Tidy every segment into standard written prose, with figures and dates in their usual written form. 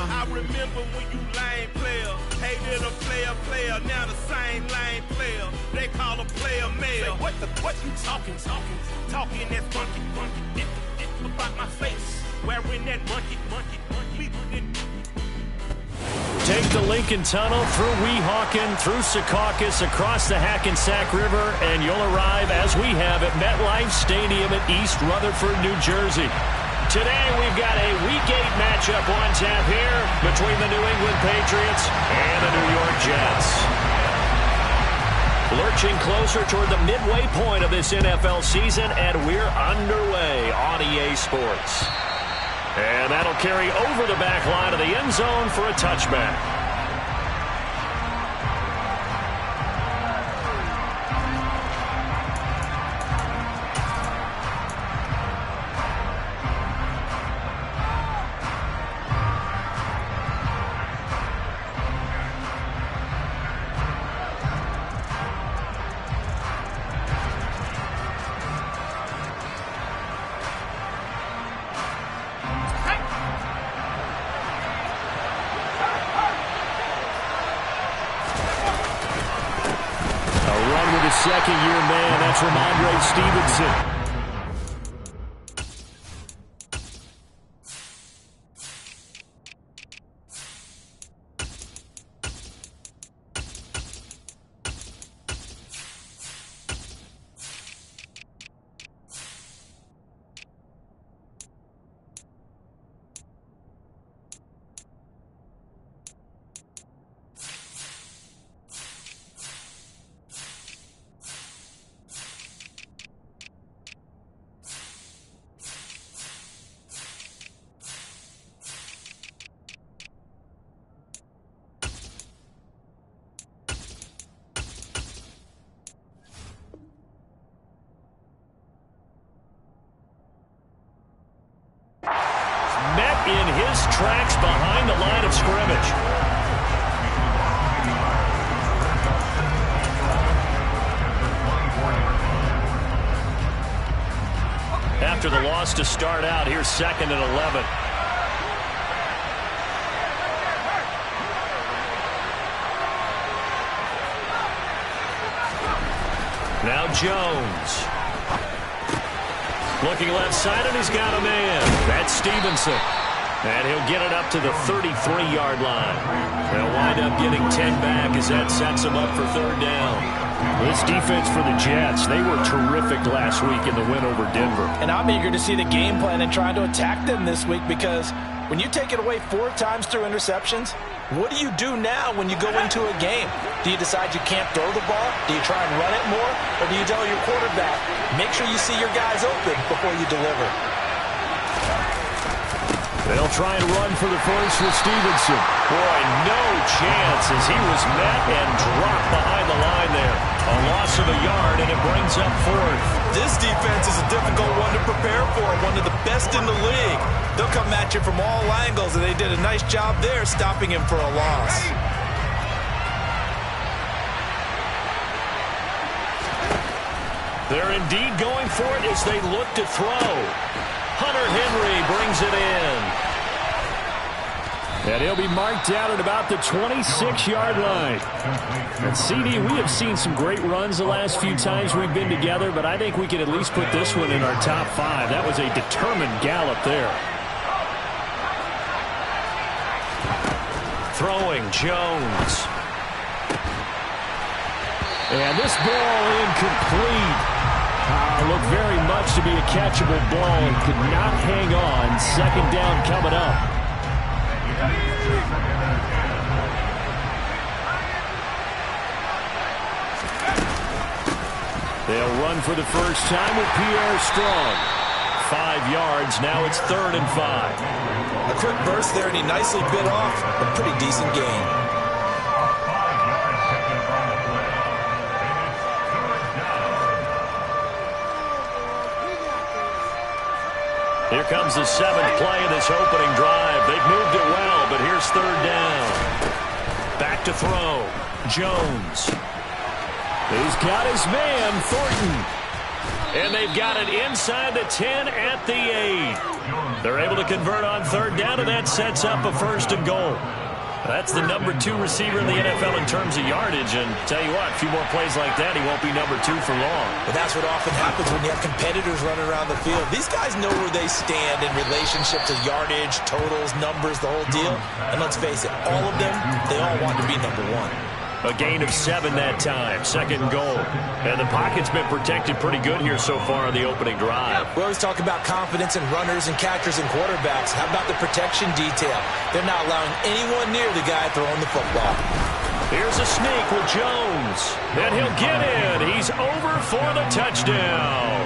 I remember when you lame player, hated a player, now the same lame player. They call a player mayor. What you talking that funky, about my face, wearing that monkey. Take the Lincoln Tunnel through Weehawken, through Secaucus, across the Hackensack River, and you'll arrive, as we have, at MetLife Stadium in East Rutherford, New Jersey. Today, we've got a Week 8 matchup on tap here between the New England Patriots and the New York Jets. Lurching closer toward the midway point of this NFL season, and we're underway on EA Sports. And that'll carry over the back line of the end zone for a touchback. Second-year man, that's Ramondre Stevenson. In his tracks behind the line of scrimmage. After the loss to start out, here's 2nd and 11. Now Jones. Looking left side, and he's got a man. That's Stevenson. And he'll get it up to the 33-yard line. They'll wind up getting 10 back as that sets them up for 3rd down. This defense for the Jets, they were terrific last week in the win over Denver. And I'm eager to see the game plan and trying to attack them this week, because when you take it away 4 times through interceptions, what do you do now when you go into a game? Do you decide you can't throw the ball? Do you try and run it more? Or do you tell your quarterback, make sure you see your guys open before you deliver? They'll try and run for the first with Stevenson. Boy, no chance as he was met and dropped behind the line there. A loss of a yard, and it brings up 4th. This defense is a difficult one to prepare for, one of the best in the league. They'll come at you from all angles, and they did a nice job there stopping him for a loss. They're indeed going for it as they look to throw. Hunter Henry brings it in. And he'll be marked down at about the 26-yard line. And CD, we have seen some great runs the last few times we've been together, but I think we can at least put this one in our top 5. That was a determined gallop there. Throwing, Jones. And this ball incomplete. Looked very much to be a catchable ball and could not hang on. 2nd down coming up. They'll run for the first time with Pierre Strong. 5 yards. Now it's 3rd and 5. A quick burst there, and he nicely bit off a pretty decent gain. Here comes the 7th play of this opening drive. They've moved it well, but here's 3rd down. Back to throw. Jones. He's got his man, Thornton. And they've got it inside the 10 at the 8. They're able to convert on third down, and that sets up a 1st and goal. That's the number 2 receiver in the NFL in terms of yardage, and tell you what, a few more plays like that, he won't be number 2 for long. But that's what often happens when you have competitors running around the field. These guys know where they stand in relationship to yardage, totals, numbers, the whole deal. And let's face it, all of them, they all want to be number 1. A gain of 7 that time, 2nd and goal. And the pocket's been protected pretty good here so far on the opening drive. We always talk about confidence in runners and catchers and quarterbacks. How about the protection detail? They're not allowing anyone near the guy throwing the football. Here's a sneak with Jones. And he'll get in. He's over for the touchdown.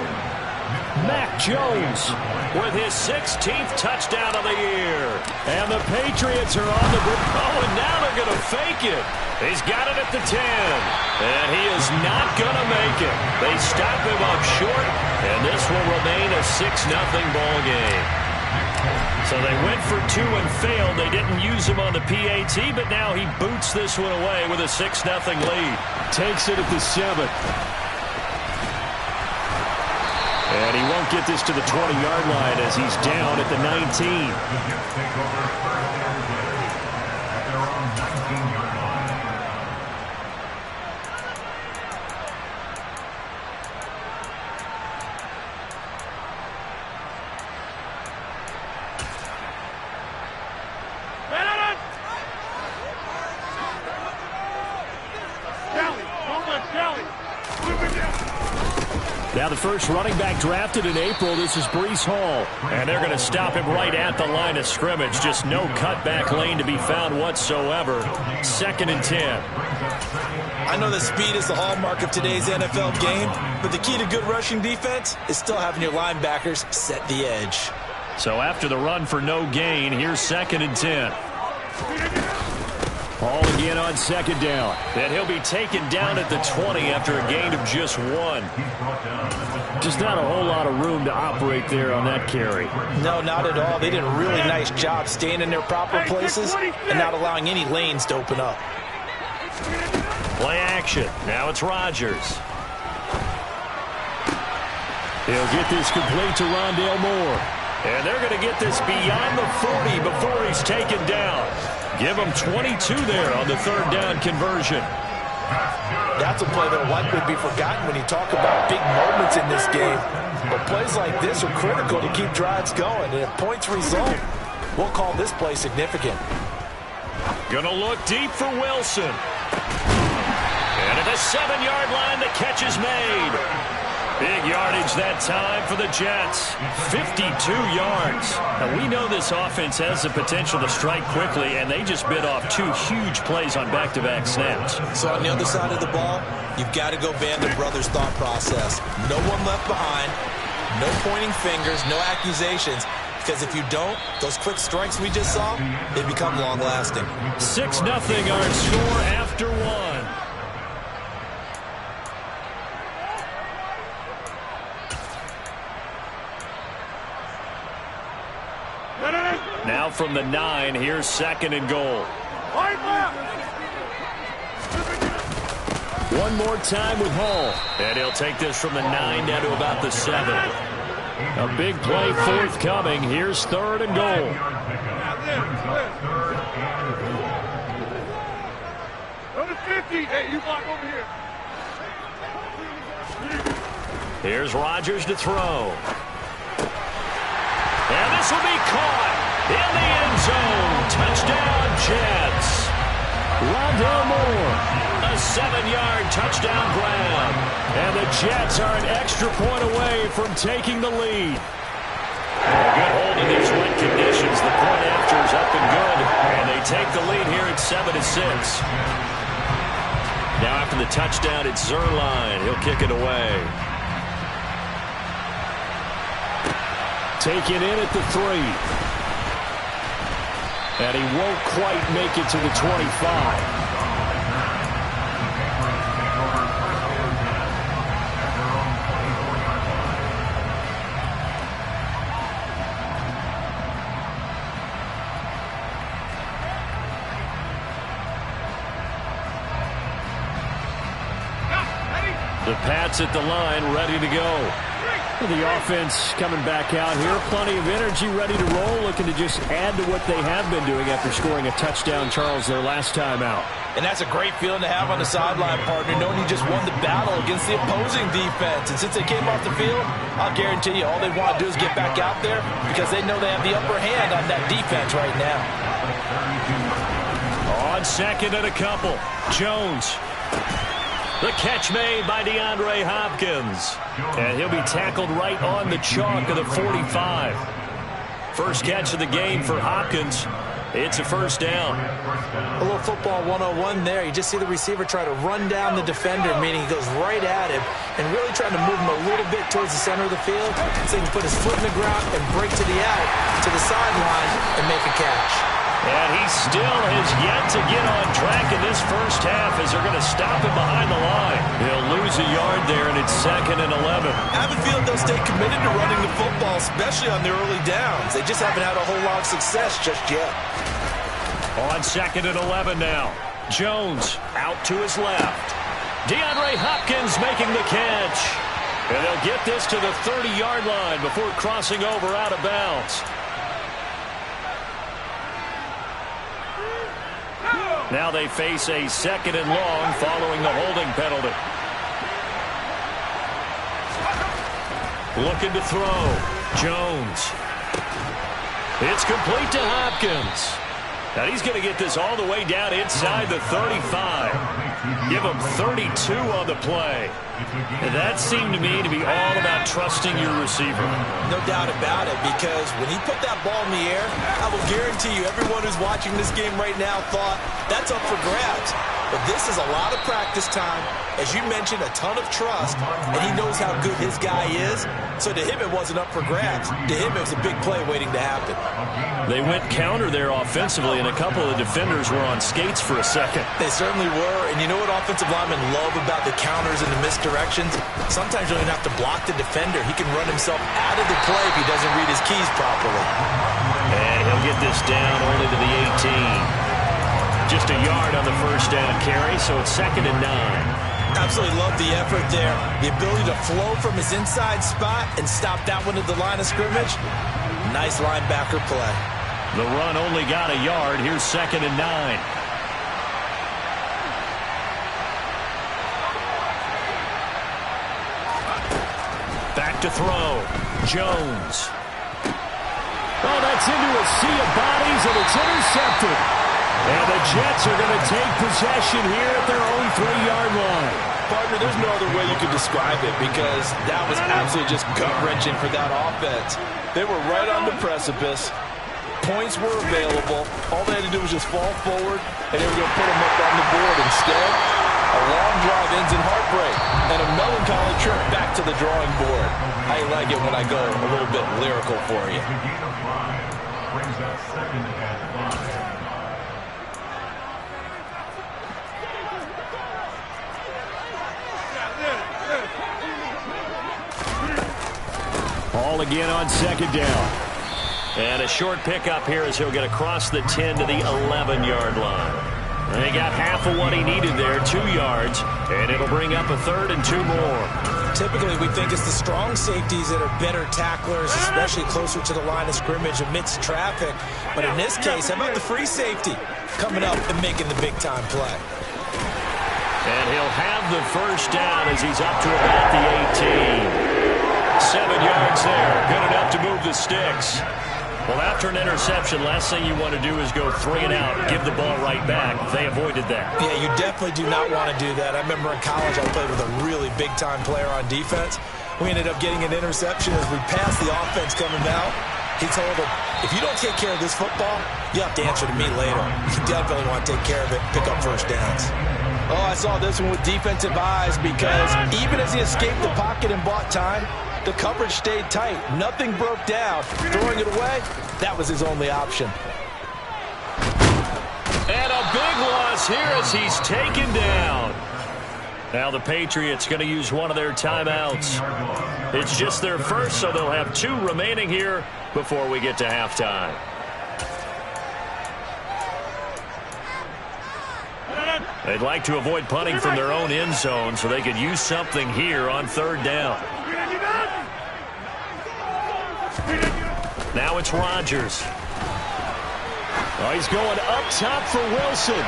Mac Jones with his 16th touchdown of the year. And the Patriots are on the oh, and now they're going to fake it. He's got it at the 10. And he is not going to make it. They stop him up short, and this will remain a 6-0 ball game. So they went for 2 and failed. They didn't use him on the PAT, but now he boots this one away with a 6-0 lead. Takes it at the 7. And he won't get this to the 20-yard line as he's down at the 19. Now the first running back drafted in April, this is Breece Hall. And they're going to stop him right at the line of scrimmage. Just no cutback lane to be found whatsoever. 2nd and 10. I know that speed is the hallmark of today's NFL game, but the key to good rushing defense is still having your linebackers set the edge. So after the run for no gain, here's 2nd and 10. Hall again on 2nd down. And he'll be taken down at the 20 after a gain of just 1. Just not a whole lot of room to operate there on that carry. No, not at all. They did a really nice job staying in their proper places and not allowing any lanes to open up. Play action. Now it's Rodgers. He'll get this complete to Rondale Moore. And they're going to get this beyond the 40 before he's taken down. Give him 22 there on the 3rd down conversion. That's a play that will likely be forgotten when you talk about big moments in this game. But plays like this are critical to keep drives going. And if points result, we'll call this play significant. Gonna look deep for Wilson. And at the 7-yard line, the catch is made. Big yardage that time for the Jets. 52 yards. Now, we know this offense has the potential to strike quickly, and they just bit off 2 huge plays on back-to-back snaps. So on the other side of the ball, you've got to go Band of Brothers thought process. No one left behind, no pointing fingers, no accusations. Because if you don't, those quick strikes we just saw, they become long-lasting. 6-0 our score after 1. Now from the 9, here's 2nd and goal. One more time with Hall. And he'll take this from the 9 down to about the 7. A big play forthcoming. Here's 3rd and goal. Number 50. Hey, you block over here. Here's Rodgers to throw. And this will be caught in the end zone. Touchdown, Jets. Rondale Moore, a 7-yard touchdown grab. And the Jets are an extra point away from taking the lead. A good hold in these wet conditions. The point after is up and good. And they take the lead here at 7-6. Now after the touchdown, it's Zerline. He'll kick it away. Taken in at the 3. And he won't quite make it to the 25. The Pats at the line, ready to go. The offense coming back out here. Plenty of energy, ready to roll, looking to just add to what they have been doing after scoring a touchdown, Charles, their last time out. And that's a great feeling to have on the sideline, partner, knowing you just won the battle against the opposing defense. And since they came off the field, I'll guarantee you all they want to do is get back out there because they know they have the upper hand on that defense right now. On second and a couple, Jones. The catch made by DeAndre Hopkins. And he'll be tackled right on the chalk of the 45. First catch of the game for Hopkins. It's a first down. A little football 101 there. You just see the receiver try to run down the defender, meaning he goes right at him and really trying to move him a little bit towards the center of the field so he can put his foot in the ground and break to the out, to the sideline, and make a catch. And he still has yet to get on track in this first half as they're going to stop him behind the line. He'll lose a yard there, and it's 2nd and 11. I have a feeling they'll stay committed to running the football, especially on the early downs. They just haven't had a whole lot of success just yet. On 2nd and 11 now. Jones out to his left. DeAndre Hopkins making the catch. And they'll get this to the 30-yard line before crossing over out of bounds. Now they face a 2nd and long following the holding penalty. Looking to throw. Jones. It's complete to Hopkins. Now he's going to get this all the way down inside the 35. Give him 32 on the play. And that seemed to me to be all about trusting your receiver. No doubt about it, because when he put that ball in the air, I will guarantee you everyone who's watching this game right now thought that's up for grabs. But this is a lot of practice time. As you mentioned, a ton of trust, and he knows how good his guy is. So to him, it wasn't up for grabs. To him, it was a big play waiting to happen. They went counter there offensively, and a couple of defenders were on skates for a second. They certainly were, and you know what offensive linemen love about the counters and the misdirections? Sometimes you don't even have to block the defender. He can run himself out of the play if he doesn't read his keys properly. And he'll get this down only to the 18. Just a yard on the first down carry, so it's 2nd and 9. Absolutely love the effort there. The ability to flow from his inside spot and stop that one at the line of scrimmage. Nice linebacker play. The run only got a yard. Here's 2nd and 9. Back to throw. Jones. Oh, that's into a sea of bodies, and it's intercepted. And the Jets are going to take possession here at their own 3-yard line. Partner, there's no other way you could describe it because that was absolutely just gut-wrenching for that offense. They were right on the precipice. Points were available. All they had to do was just fall forward, and they were going to put them up on the board. Instead, a long drive ends in heartbreak and a melancholy trip back to the drawing board. I like it when I go a little bit lyrical for you. Ball again on 2nd down. And a short pickup here as he'll get across the 10 to the 11-yard line. And he got half of what he needed there, 2 yards, and it'll bring up a 3rd and 2 more. Typically, we think it's the strong safeties that are better tacklers, especially closer to the line of scrimmage amidst traffic. But in this case, how about the free safety coming up and making the big-time play? And he'll have the first down as he's up to about the 18. 7 yards there. Good enough to move the sticks. Well, after an interception, last thing you want to do is go 3 and out, give the ball right back. They avoided that. Yeah, you definitely do not want to do that. I remember in college I played with a really big-time player on defense. We ended up getting an interception as we passed the offense coming out. He told him, if you don't take care of this football, you have to answer to me later. You definitely want to take care of it, pick up first downs. Oh, I saw this one with defensive eyes because even as he escaped the pocket and bought time, the coverage stayed tight. Nothing broke down. Throwing it away, that was his only option. And a big loss here as he's taken down. Now the Patriots going to use one of their timeouts. It's just their first, so they'll have 2 remaining here before we get to halftime. They'd like to avoid punting from their own end zone so they could use something here on 3rd down. Now it's Rodgers. Oh, he's going up top for Wilson.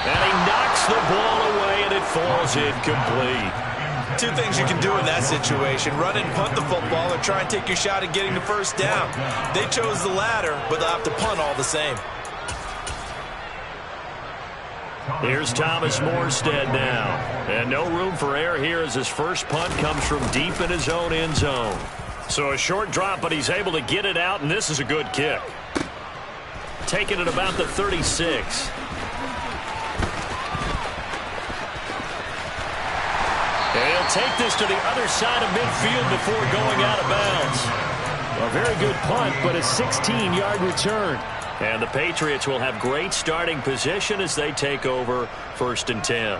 And he knocks the ball away, and it falls incomplete. Two things you can do in that situation: run and punt the football, or try and take your shot at getting the first down. They chose the latter, but they'll have to punt all the same. Here's Thomas Morstead now. And no room for error here as his first punt comes from deep in his own end zone. So a short drop, but he's able to get it out, and this is a good kick. Taking it about the 36. And he'll take this to the other side of midfield before going out of bounds. A very good punt, but a 16-yard return. And the Patriots will have great starting position as they take over 1st and 10.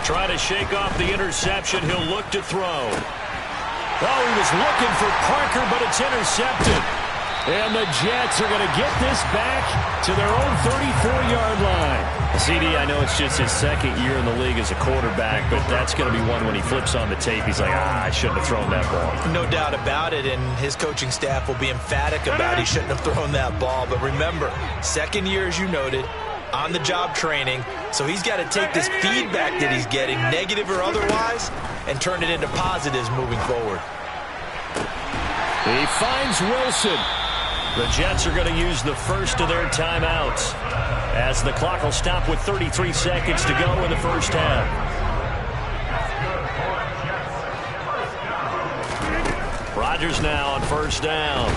Trying to shake off the interception. He'll look to throw. Oh, he was looking for Parker, but it's intercepted. And the Jets are going to get this back to their own 34-yard line. CD, I know it's just his second year in the league as a quarterback, but that's going to be one when he flips on the tape. He's like, I shouldn't have thrown that ball. No doubt about it, and his coaching staff will be emphatic about he shouldn't have thrown that ball. But remember, second year, as you noted, on-the-job training, so he's got to take this feedback that he's getting, negative or otherwise, and turn it into positives moving forward. He finds Wilson. The Jets are going to use the first of their timeouts as the clock will stop with 33 seconds to go in the first half. Rodgers now on first down.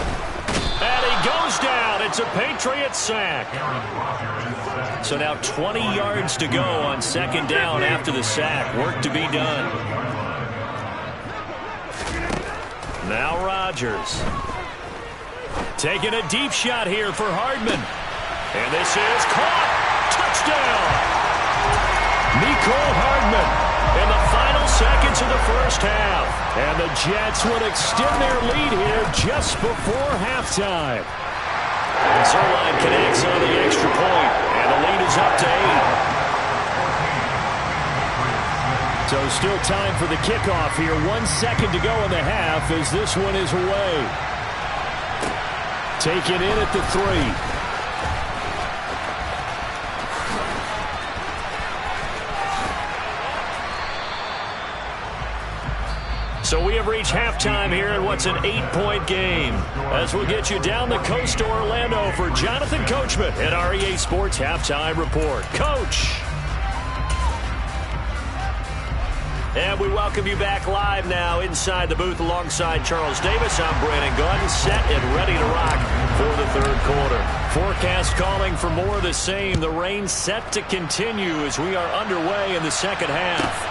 And he goes down. It's a Patriot sack. So now 20 yards to go on second down after the sack. Work to be done. Now Rodgers. Taking a deep shot here for Hardman. And this is caught. Touchdown. Mecole Hardman in the final seconds of the first half. And the Jets would extend their lead here just before halftime. And Zerline connects on the extra point. And the lead is up to 8. So still time for the kickoff here. 1 second to go in the half as this one is away. Taken in at the 3. So we have reached halftime here in what's an 8-point game. As we'll get you down the coast to Orlando for Jonathan Coachman at our EA Sports Halftime Report. Coach! And we welcome you back live now inside the booth alongside Charles Davis. I'm Brandon Gordon, set and ready to rock for the third quarter. Forecast calling for more of the same. The rain set to continue as we are underway in the second half.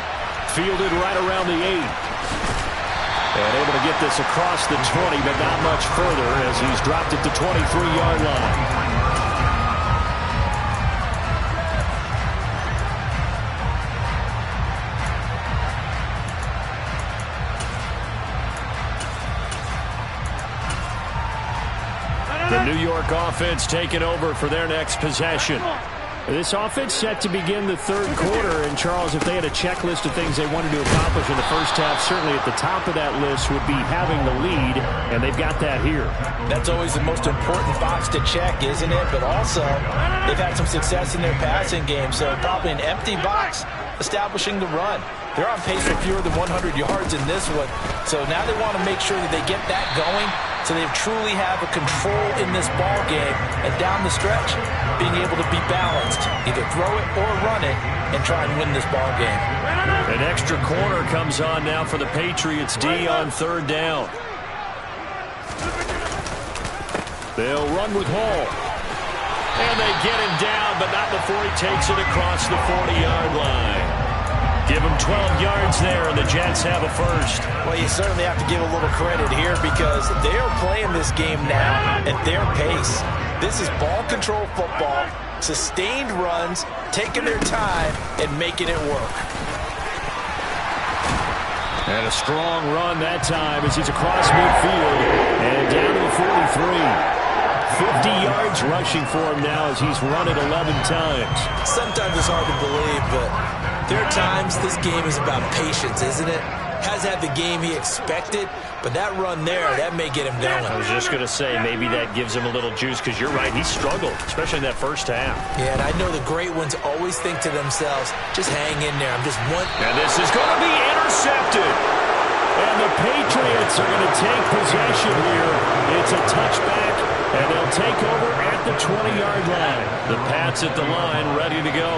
Fielded right around the 8. And able to get this across the 20, but not much further as he's dropped it to 23-yard line. The New York offense taking over for their next possession. This offense set to begin the third quarter, and Charles, if they had a checklist of things they wanted to accomplish in the first half, certainly at the top of that list would be having the lead, and they've got that here. That's always the most important box to check, isn't it? But also, they've had some success in their passing game, so probably an empty box establishing the run. They're on pace for fewer than 100 yards in this one, so now they want to make sure that they get that going so they truly have a control in this ball game, and down the stretch, being able to be balanced, either throw it or run it, and try and win this ball game. An extra corner comes on now for the Patriots D on third down. They'll run with Hall. And they get him down, but not before he takes it across the 40-yard line. Give him 12 yards there, and the Jets have a first. Well, you certainly have to give a little credit here because they are playing this game now at their pace. This is ball control football, sustained runs, taking their time, and making it work. And a strong run that time as he's across midfield and down to the 43. 50 yards rushing for him now as he's run it 11 times. Sometimes it's hard to believe, but There are times this game is about patience, isn't it? Hasn't had the game he expected, but that run there, that may get him going. I was just going to say, maybe that gives him a little juice, because you're right, he struggled, especially in that first half. Yeah, and I know the great ones always think to themselves, just hang in there. I'm just one. And this is going to be intercepted. And the Patriots are going to take possession here. It's a touchback, and they'll take over at the 20-yard line. The Pats at the line, ready to go.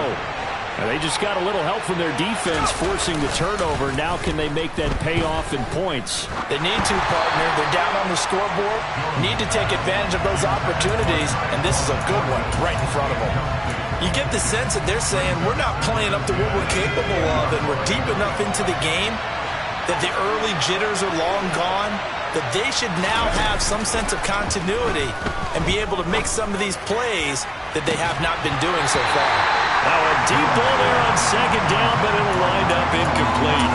And they just got a little help from their defense forcing the turnover. Now can they make that pay off in points? They need to, partner. They're down on the scoreboard. Need to take advantage of those opportunities, and this is a good one right in front of them. You get the sense that they're saying we're not playing up to what we're capable of, and we're deep enough into the game that the early jitters are long gone, that they should now have some sense of continuity and be able to make some of these plays that they have not been doing so far. Now a deep ball there on second down, but it'll wind up incomplete.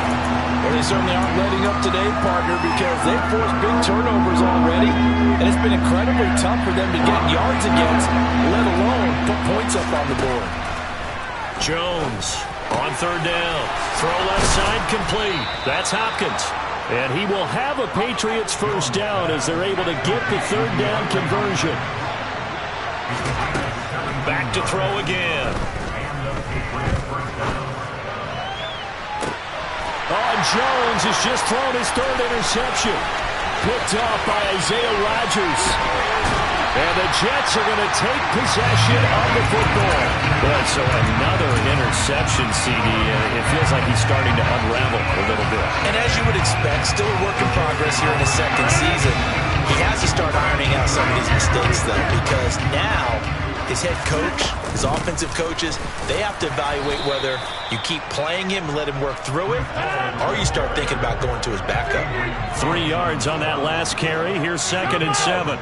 Well, they certainly aren't letting up today, partner, because they've forced big turnovers already, and it's been incredibly tough for them to get yards against, let alone put points up on the board. Jones on third down. Throw left side complete. That's Hopkins. And he will have a Patriots first down as they're able to get the third down conversion. Back to throw again. Oh, and Jones has just thrown his third interception. Picked off by Isaiah Rodgers. And the Jets are going to take possession of the football. But so another interception, CD. It feels like he's starting to unravel a little bit. And as you would expect, still a work in progress here in his second season. He has to start ironing out some of these mistakes, though, because now his head coach, his offensive coaches, they have to evaluate whether you keep playing him and let him work through it, or you start thinking about going to his backup. 3 yards on that last carry. Here's 2nd and 7.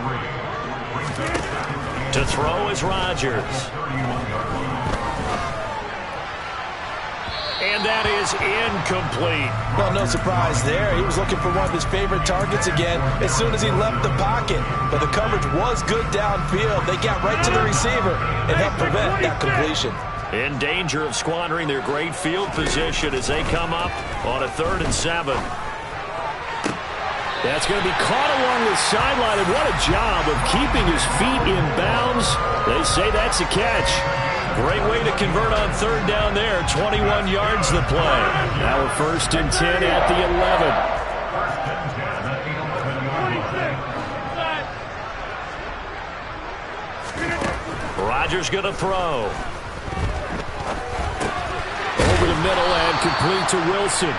To throw is Rodgers. And that is incomplete. Well, no surprise there. He was looking for one of his favorite targets again as soon as he left the pocket. But the coverage was good downfield. They got right to the receiver and helped prevent that completion. In danger of squandering their great field position as they come up on a 3rd and 7. That's going to be caught along the sideline, and what a job of keeping his feet in bounds. They say that's a catch. Great way to convert on 3rd down there. 21 yards the play. Now a 1st and 10 at the 11. Rodgers going to throw. Over the middle and complete to Wilson.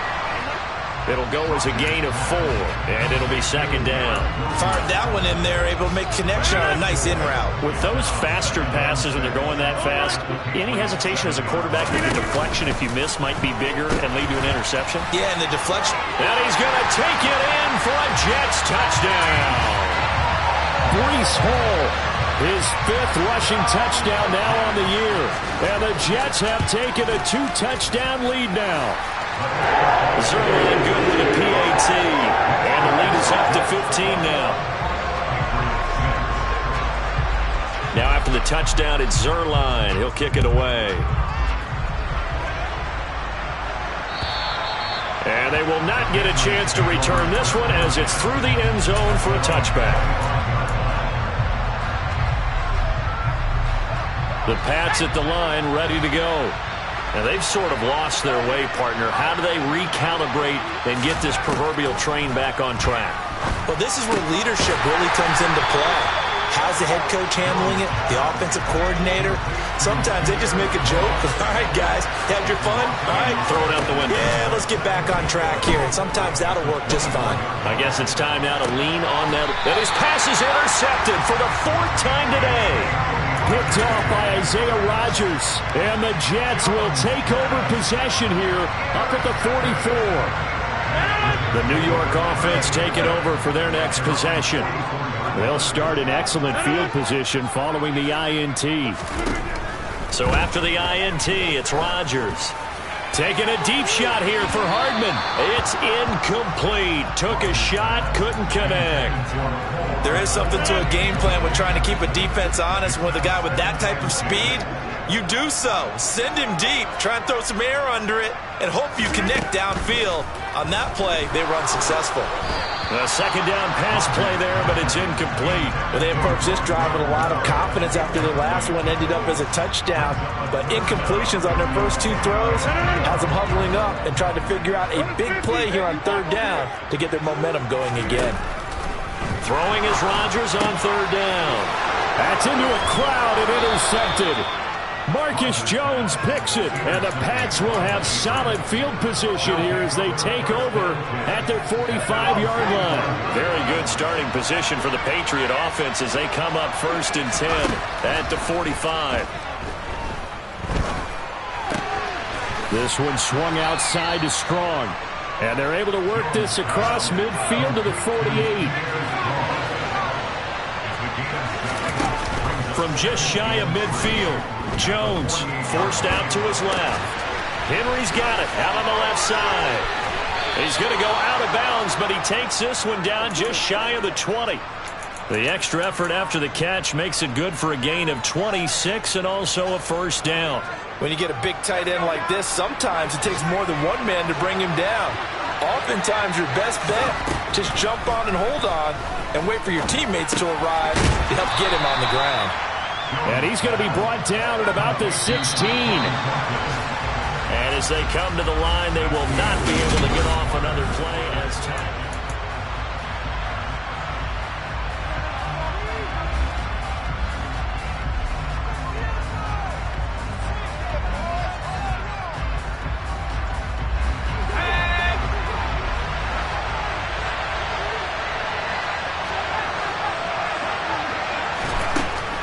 It'll go as a gain of 4, and it'll be 2nd down. Fired that one in there, able to make connection on a nice in route. With those faster passes when they're going that fast, any hesitation as a quarterback that the deflection, if you miss, might be bigger and lead to an interception? Yeah, and the deflection. And he's going to take it in for a Jets touchdown. Breece Hall, his 5th rushing touchdown now on the year. And the Jets have taken a 2-touchdown lead now. Zerline good with a PAT. And the lead is up to 15 now. Now after the touchdown, it's Zerline. He'll kick it away. And they will not get a chance to return this one as it's through the end zone for a touchback. The Pats at the line, ready to go. And they've sort of lost their way, partner. How do they recalibrate and get this proverbial train back on track? Well, this is where leadership really comes into play. How's the head coach handling it? The offensive coordinator? Sometimes they just make a joke. All right, guys, had your fun? All right. Throw it out the window. Yeah, let's get back on track here. And sometimes that'll work just fine. I guess it's time now to lean on that. And his pass is intercepted for the 4th time today. Picked off by Isaiah Rodgers. And the Jets will take over possession here up at the 44. The New York offense taking over for their next possession. They'll start in excellent field position following the INT. So after the INT, it's Rodgers. Taking a deep shot here for Hardman. It's incomplete. Took a shot, couldn't connect. There is something to a game plan with trying to keep a defense honest. With a guy with that type of speed, you do so. Send him deep. Try and throw some air under it and hope you connect downfield. On that play, they run successful. A second down pass play there, but it's incomplete. Well, they approached this drive with a lot of confidence after the last one ended up as a touchdown. But incompletions on their first two throws has them huddling up and trying to figure out a big play here on third down to get their momentum going again. Throwing is Rodgers on third down. That's into a crowd and intercepted. Marcus Jones picks it, and the Pats will have solid field position here as they take over at their 45-yard line. Very good starting position for the Patriot offense as they come up 1st and 10 at the 45. This one swung outside to Strong, and they're able to work this across midfield to the 48. From just shy of midfield, Jones forced out to his left. Henry's got it out on the left side. He's going to go out of bounds, but he takes this one down just shy of the 20. The extra effort after the catch makes it good for a gain of 26 and also a first down. When you get a big tight end like this, sometimes it takes more than one man to bring him down. Oftentimes, your best bet, just jump on and hold on and wait for your teammates to arrive to help get him on the ground. And he's going to be brought down at about the 16. And as they come to the line, they will not be able to get off another play as time.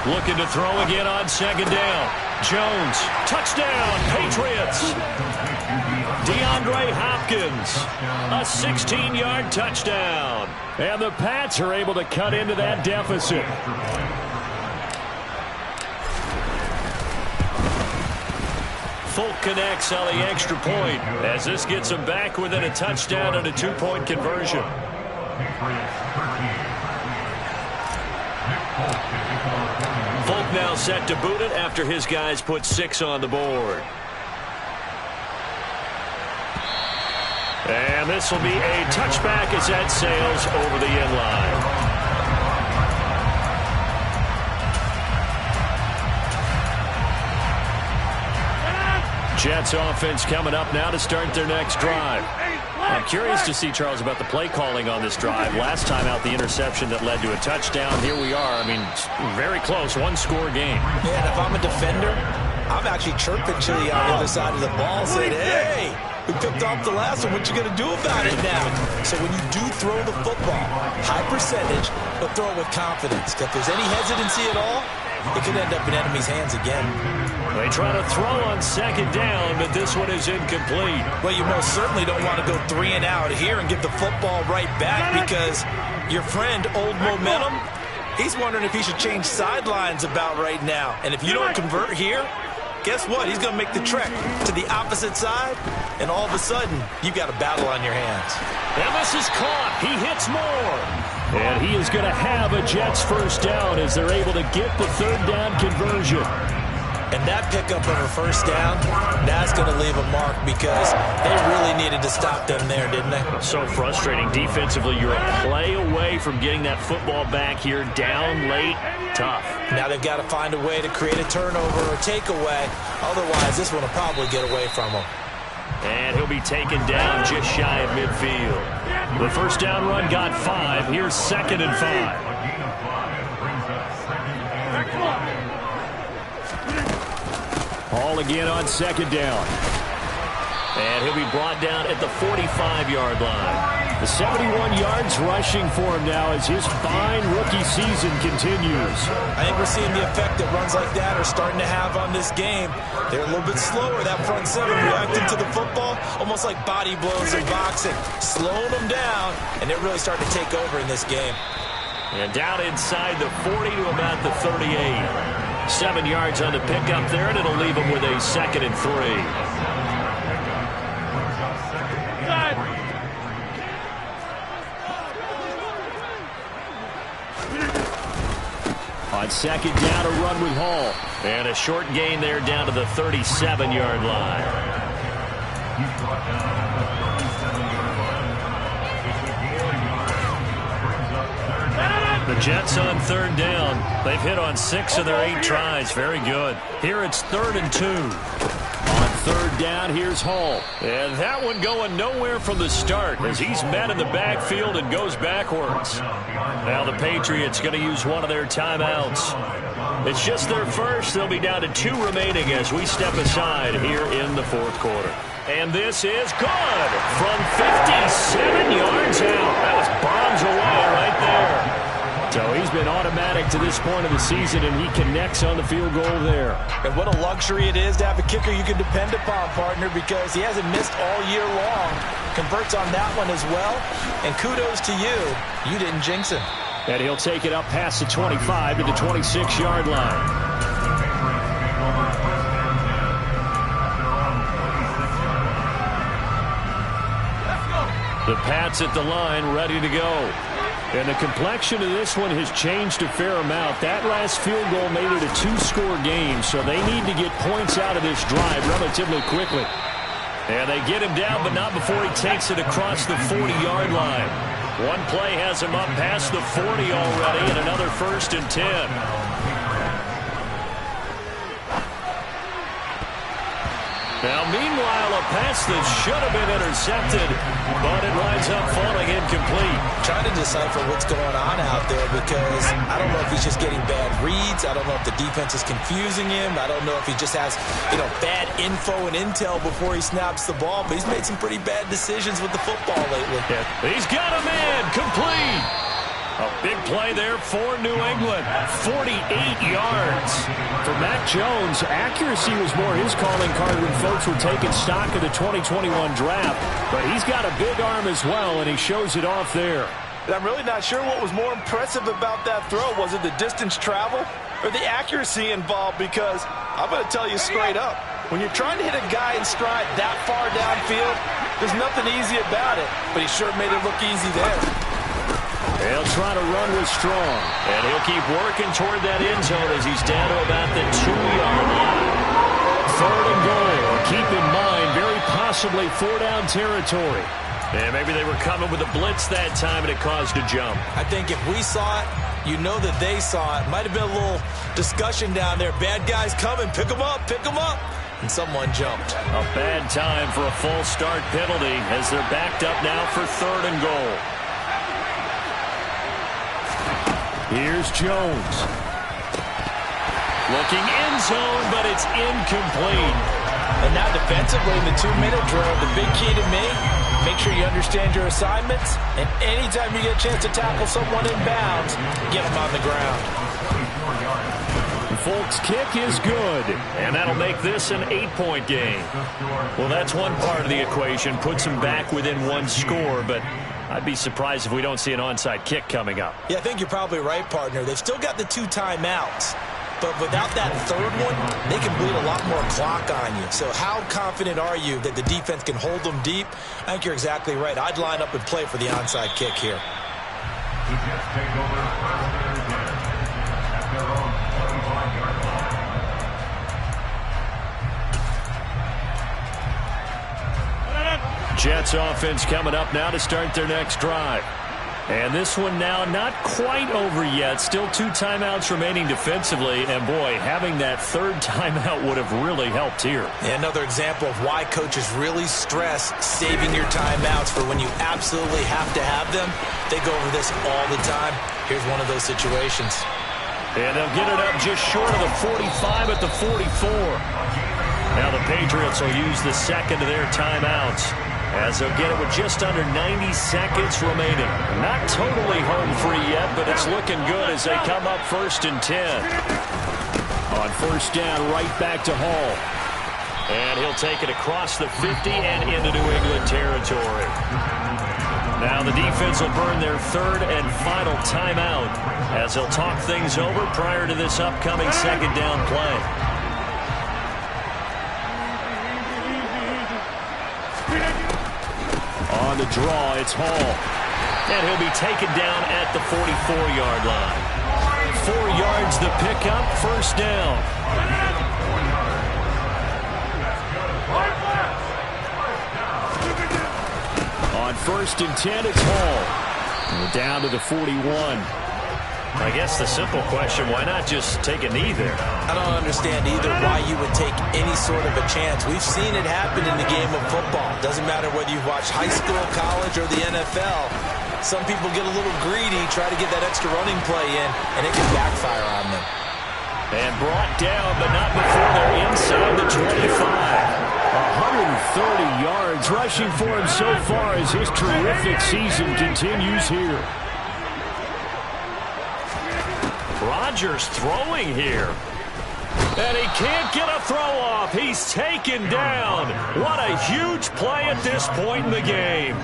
Looking to throw again on second down. Jones, touchdown, Patriots. DeAndre Hopkins, a 16-yard touchdown. And the Pats are able to cut into that deficit. Folk connects on the extra point as this gets them back within a touchdown and a 2-point conversion. Folk now set to boot it after his guys put 6 on the board. And this will be a touchback as that sails over the end line. Jets offense coming up now to start their next drive. I'm curious to see, Charles, about the play calling on this drive. Last time out, the interception that led to a touchdown. Here we are. I mean, very close, one-score game. Yeah, and if I'm a defender, I'm actually chirping Chili on the other side of the ball, saying, hey, we picked off the last one. What you going to do about it now? So when you do throw the football, high percentage, but throw it with confidence. If there's any hesitancy at all, it could end up in enemy's hands again. They try to throw on second down, but this one is incomplete. Well, you most certainly don't want to go 3 and out here and get the football right back because your friend, Old Momentum, he's wondering if he should change sidelines about right now. And if you don't convert here, guess what? He's going to make the trek to the opposite side, and all of a sudden, you've got a battle on your hands. And this is caught. He hits more. And he is going to have a Jets first down as they're able to get the third down conversion. And that pickup of a first down, that's going to leave a mark because they really needed to stop them there, didn't they? So frustrating. Defensively, you're a play away from getting that football back here down late. Tough. Now they've got to find a way to create a turnover or takeaway. Otherwise, this one will probably get away from them. And he'll be taken down just shy of midfield. The first down run got 5. Here's 2nd and 5. Hall again on second down. And he'll be brought down at the 45-yard line. The 71 yards rushing for him now as his fine rookie season continues. I think we're seeing the effect that runs like that are starting to have on this game. They're a little bit slower, that front seven, reacting to the football, almost like body blows in boxing, slowing them down, and they're really starting to take over in this game. And down inside the 40 to about the 38. 7 yards on the pickup there, and it'll leave them with a 2nd and 3. On second down, a run with Hall. And a short gain there down to the 37-yard line. The Jets on third down. They've hit on 6 of their 8 tries. Very good. Here it's 3rd and 2. On third down, here's Hall. And that one going nowhere from the start as he's met in the backfield and goes backwards. Now the Patriots going to use one of their timeouts. It's just their first. They'll be down to 2 remaining as we step aside here in the 4th quarter. And this is good from 57 yards out. That was bombs away right there. So he's been automatic to this point of the season, and he connects on the field goal there. And what a luxury it is to have a kicker you can depend upon, partner, because he hasn't missed all year long. Converts on that one as well. And kudos to you. You didn't jinx him. And he'll take it up past the 25 to the 26-yard line. The Pats at the line, ready to go. And the complexion of this one has changed a fair amount. That last field goal made it a 2-score game, so they need to get points out of this drive relatively quickly. And they get him down, but not before he takes it across the 40-yard line. One play has him up past the 40 already, and another 1st and 10. Now, meanwhile, a pass that should have been intercepted, but it winds up falling incomplete. Trying to decipher what's going on out there because I don't know if he's just getting bad reads. I don't know if the defense is confusing him. I don't know if he just has, bad info and intel before he snaps the ball. But he's made some pretty bad decisions with the football lately. Yeah. He's got a man complete. A big play there for New England. 48 yards. For Mac Jones, accuracy was more his calling card when folks were taking stock of the 2021 draft. But he's got a big arm as well, and he shows it off there. I'm really not sure what was more impressive about that throw. Was it the distance travel or the accuracy involved? Because I'm going to tell you straight up, when you're trying to hit a guy in stride that far downfield, there's nothing easy about it. But he sure made it look easy there. He'll try to run with Strong, and he'll keep working toward that end zone as he's down to about the 2-yard line. 3rd and goal. Keep in mind, very possibly 4-down territory. And maybe they were coming with a blitz that time, and it caused a jump. I think if we saw it, you know that they saw it. Might have been a little discussion down there. Bad guys coming. Pick them up. Pick them up. And someone jumped. A bad time for a false start penalty as they're backed up now for 3rd and goal. Here's Jones. Looking end zone, but it's incomplete. And now defensively in the 2-minute drill, the big key to me, make sure you understand your assignments. And anytime you get a chance to tackle someone in bounds, get them on the ground. Folks' kick is good, and that'll make this an 8-point game. Well, that's one part of the equation, puts them back within 1 score, but I'd be surprised if we don't see an onside kick coming up. Yeah, I think you're probably right, partner. They've still got the 2 timeouts, but without that 3rd one, they can bleed a lot more clock on you. So how confident are you that the defense can hold them deep? I think you're exactly right. I'd line up and play for the onside kick here. Jets offense coming up now to start their next drive. And this one now not quite over yet. Still 2 timeouts remaining defensively. And, boy, having that 3rd timeout would have really helped here. Yeah, another example of why coaches really stress saving your timeouts for when you absolutely have to have them. They go over this all the time. Here's one of those situations. And they'll get it up just short of the 45 at the 44. Now the Patriots will use the 2nd of their timeouts, as they'll get it with just under 90 seconds remaining. Not totally home free yet, but it's looking good as they come up 1st and 10. On 1st down, right back to Hall. And he'll take it across the 50 and into New England territory. Now the defense will burn their 3rd and final timeout as they'll talk things over prior to this upcoming 2nd down play. On the draw, it's Hall. And he'll be taken down at the 44-yard line. 4 yards the pickup, first down. On 1st and 10, it's Hall. We're down to the 41. I guess the simple question, why not just take a knee there? I don't understand either why you would take any sort of a chance. We've seen it happen in the game of football. Doesn't matter whether you've watched high school, college, or the NFL. Some people get a little greedy, try to get that extra running play in, and it can backfire on them. And brought down, but not before they're inside the 25. 130 yards rushing for him so far as his terrific season continues here. Rodgers throwing here. And he can't get a throw off. He's taken down. What a huge play at this point in the game.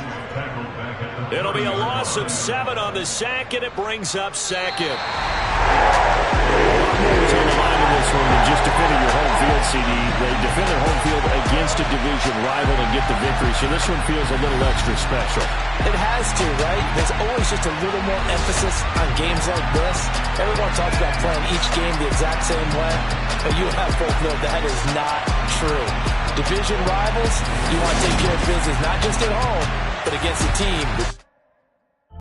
It'll be a loss of 7 on the sack, and it brings up second. More was on the line in this one than just defending your home field, CD. They defend their home field against a division rival and get the victory, so this one feels a little extra special. It has to, right? There's always just a little more emphasis on games like this. Everyone talks about playing each game the exact same way, but you have both know that is not true. Division rivals, you want to take care of business not just at home, but against a team